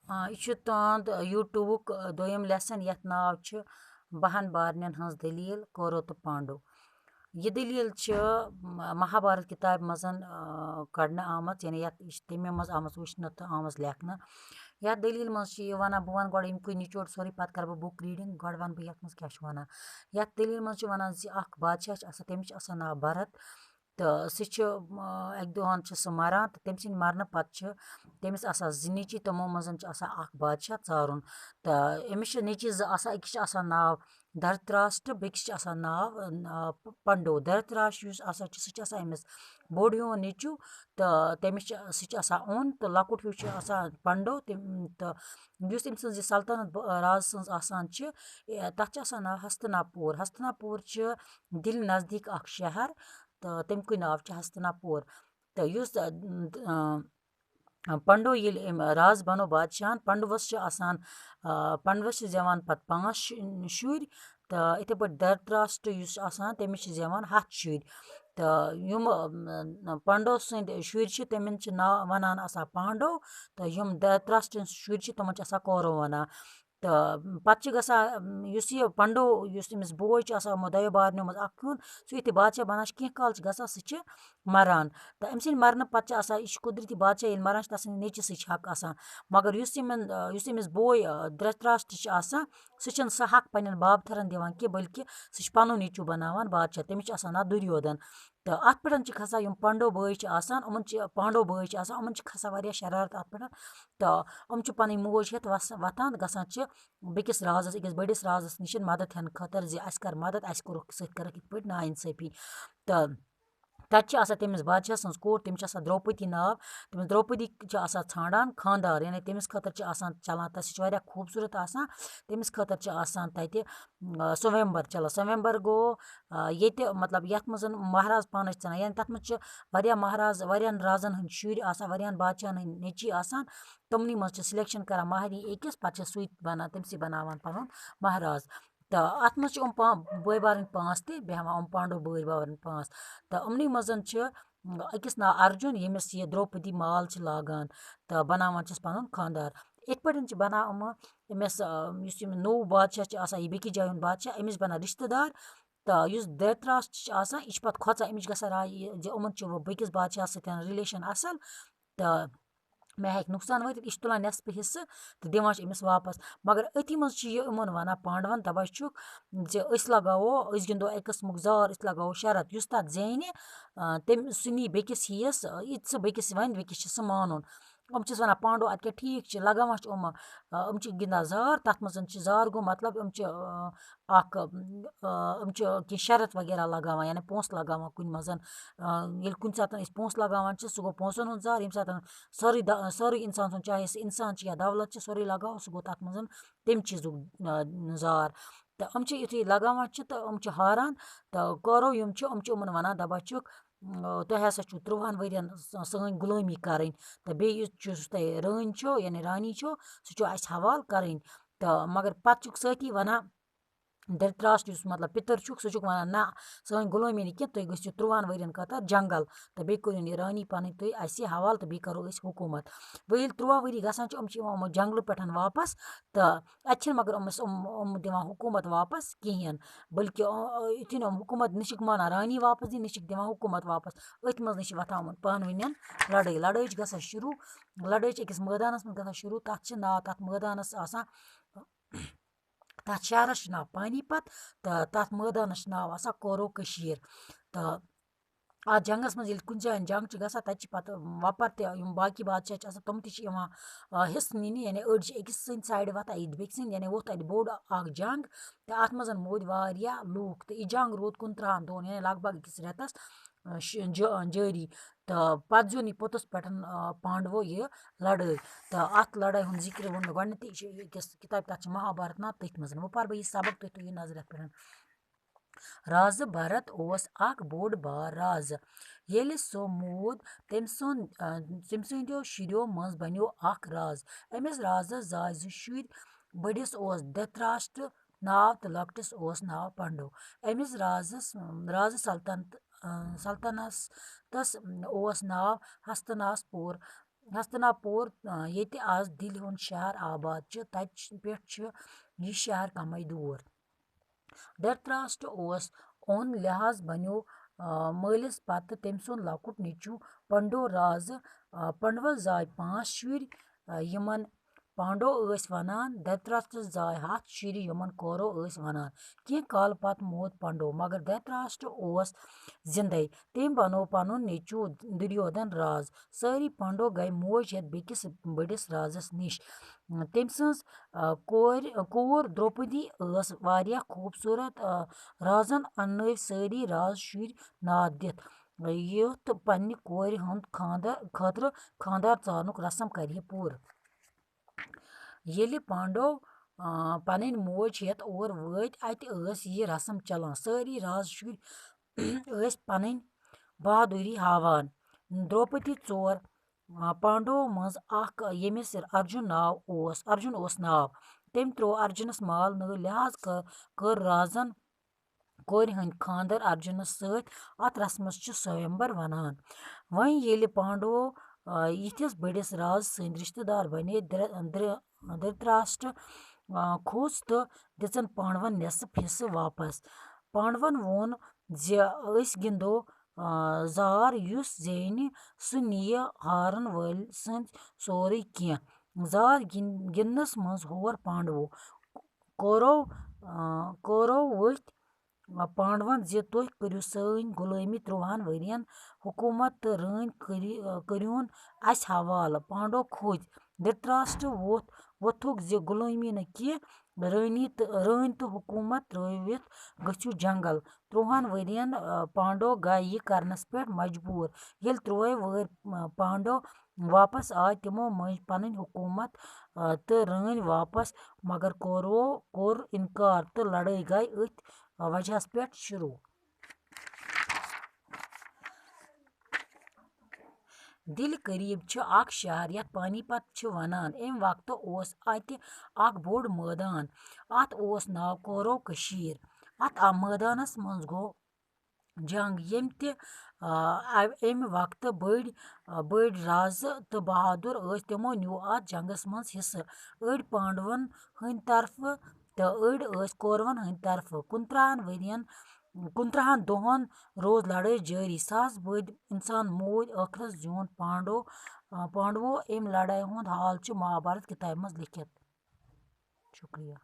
यह छ तुंद यूट्यूबुक दोयम लेसन यथ नाव छ बहन बारनन हंस दलील कौरव तो पांडव। यह दलील महाभारत किताब मजन कड़न आमत यानी तमे मज आमस वुचन तो आमस लेखन। यथ दलील मज वन बह वन गो अमुक निचोड़ सोरे पत कर बुक रीडिंग गो वन बह यथ मज क्या वन। यथ दलील मज वन बादशाह तमिस नाव भरत तो सह अक दोहन सह मरान तो तम सद मरन पत तमिस नीची तमो मज बादशाह चारुन तो अमिस नीची अकिस नाव धृतराष्ट्र बेकिस नाव पंडु। धृतराष्ट्र सह अमिस बोड़ हिन नीचू तो तमिस सह ओन तो लकुट हिू पंडु तो अम सज सल्तनत राज सज तथ नाव हस्तनापुर। हस्तनापुर दिल्ली नज़दीक शहर तो तमुक नाव हस्तनापुर। तो पंडो ये राज बनो बादशाह पंडवस पंडवस जवान पत 5 शुर तो इथे पे धृतराष्ट्र तमिस जवान 7 शुर। तो यम पंडो सद शुर तमन नाव वनान पांडव तो यम धृतराष्ट्र शुर तमन कौरव वनान। तो पत यह पंडो अमिस बोय यमो दयो बारनो मज ह्यून सह युथ बादशाह बनान कह काल सह मरान। तो अम सद मरन पत यह कुदरती बादशाह ये मरान तस नेचि हक मगर अमिस बोय धृतराष्ट्र सह हक पन्न बाबथरन दिवान की बल्कि सह पनुन नीचू बनावान बादशाह तमिस ना दुर्योधन। तो अत पे खसान पंडो बय पांडव बय उमन खसान वारिया शरारत अत पे तो हम पन मौज हेत वथान गसान बेकिस राजस अकिस बड़िस राजस निश मदद हेन खतर अस कर मदद अस कोर इत नाइंसाफी। तो तत तमिस बादशाह सज कोर तमिस द्रौपदी नाव तमिस द्रौपदी ान खानदार यानी तमिस खतर चलान सह खूबसूरत तमिस खतर तत स्वयंवर चलान। स्वयंवर गो ये मतलब यथ मज महाराज पान ान यानी तथ मज महाराज वारियान राजन हंद शुर वारियान बादशाहन हंद नेची तमनी मज सिलेक्शन कर महरिन अकिस पे सू बनान तमसी बनावान पनुन महाराज। तो अत मज बय बारन 5 बेहवान पांडव बय बारन 5 तो अमनी मजन अकिस नाव अर्जुन यमिस यह द्रौपदी माल लागान तो बनावान पनुन खानदार। इत पे बना अमिस नो बादशाह यह बेकिस जाय बादशाह अमिस बना रिश्तेदार। तो धृतराष्ट्र यह पे खोचान अमिस राय यमन बेकिस बादशाह सत्य रिलेशन असल तो मे हेक नुकसान वा यह तुलान नेसफ हिस्से तो दिवान अमिस वापस। मगर अथी मज यमन वन पांडवन दपान लगावो गिंदो एक किस्मुक जार लगावो शरत युस तथ जेन तम सह नी बेकिस हियस ये बेकिस वन बेकिस सह मानुन। हम वन पांडव अत क्या ठीक लगावान गिंदान जार तथ मज जार गो मतलब कह शरत वगैरह लगावान यानी पोंस लगावान कुन मज ये कुन सात पोंस लगावान सह गो पोंसन हुंद जार ये सात सोरी इंसान सुन चाहे सह इंसान या दौलत सोरी लगाव सह गो तथ मज तम चीजुक जार। तो युथी लगावान तो हारान तो कौरव यमन वनान दपान तुम हसा 13 वरियन सन गुलामी करें तो बे तुम रान यानी रानी सह अस हवाल करें। तो मगर पत साथी वनान धृतराष्ट्र मतलब पितर सह वन ना सन गुलामी कह तुम गो 13 वरियन खतर जंगल तो बे करुन यह रानी पन अस हवाल तो बे करो हुकूमत। वो ये 13 वरी गसान जंगल पे वापस तो अत मगर दिवान हुकूमत वापस कहें बल्कि युथी हुकूमत निशिक माना रानी वापस दी निशिक दिवान हुकूमत वापस अथ मज वथान पान वन लड़ाई। लड़ाई गसान शुरू लड़ाई अकिस मैदानस मज गसान शुरू तथ नाव तथ मैदानस तथ शहरस नाव पानीपत तो तथ मैदानस नाव कौरव कशीर। तो अत जंगस मज कुन जाय जंग गसान तत पे वपर बाकी बादशाह तम हिस्स नीन यानी अड़ अकिस सद साइड वथान इत बेक सद यानी वोत अत बोड़ जंग तो अत मज मोद वारिया लूक तो यह जंग रोद 15 दोहन यानी लगभग अकिस रेतस जारी। तो पत जोन यह पोतुस पे पांडवो यह लड़ाई तो अत लड़ाई हुंद जिक्र वो गि किताब तथ महाभारत ना तथ मज वो पर बह यह सबक तुम थो नजर पे। राज भरत बोड़ बार राज येले सो मूद तम सदो शुरो मज बनो राज। अमिस राजस जाय 2 शुर बड़िस धृतराष्ट्र नाव तो लकटिस नाव पंडु। अमिस राज सल्तनतस नाव हस्तनापुर हस्तनापुर येते आज दिल्ली हुंद शहर आबाद तत पेठ यह शहर कमै दूर। धृतराष्ट्र ओन लिहाज बनो मालिस पत तम सुंद लकुट नीचू पंडो राज। पंडवस जाय 5 शुर यमन पांडो वनान। धृतराष्ट्रस जाय 7 शुर यमन कौरो वनान। कह काल पत मोत पंडो मगर धृतराष्ट्र जिंदे। तम बनो पनुन नीचू दुर्योधन राज। सारी पंडो गए मोज हेत बेकिस बड़िस राजस निश। तम सज कोर द्रौपदी वारिया खूबसूरत। राजन अन्नव सारी राज शुर नाद दित युथ पन्ने कोर हुंद खतर खानदार चारनुक रसम करहि पूर। येलि पांडव पन मोज हेत और वत अत यह रसम चलान सारी राज शुर पन बहादुरी हावान। द्रौपदी चोर पांडवों मज यमिस अर्जुन ओस नाव। तम त्रो अर्जुनस माल नल लिहाज कर राजन कोर हंद खानदर अर्जुनस सत अत रस्मस स्वयंवर वनान। वहीं येलि पांडवों यिथिस बड़िस राज सद रिश्तेदार बने धृतराष्ट्र खोज तो दिचन पांडवन नेसफ हिस्से वापस। पांडवन वोन गिंदो जार युस जेन सु नीय हारन वाल सद सोरे कह। जार गिंदनस मज होर पांडवों। कौरव वथ पांडवन तुह करू सन गुलामी 13 वरियन हुकूमत तो रन करून अस हवाल। पांडव खोज धृतराष्ट्र वोथुक गुलामी न कह रन तो हुकूमत त्रवित गछु जंगल। 13 वरियन पांडव गए यह करनस पे मजबूर। येल 13 वह पांडव वापस आय तिमो मज पन हुकूमत तो रन वापस मगर कौरवों कोर इनकार तो लड़ाई गई अथ वजहस पे शुरू। दिल करीब अख शहर यथ पानीपत वनान। अम वक्त अत बोड़ मैदान अत नाव कौरव कशीर। अत मैदानस मज गो जंग यम अमि वक्त बड़ राज तो बहादुर तिमो न्यू अत जंगस मज हिस्से। अड़ पांडवन हंद तरफ तो अड़ कौरवन हंद तरफ। 15 दोहन रोज लड़ाई जारी। सहस बद इंसान मोद आखिरस जियोन पांडवों। अम लड़ाई हुंद हाल महाभारत किताब मज लिखित। शुक्रिया।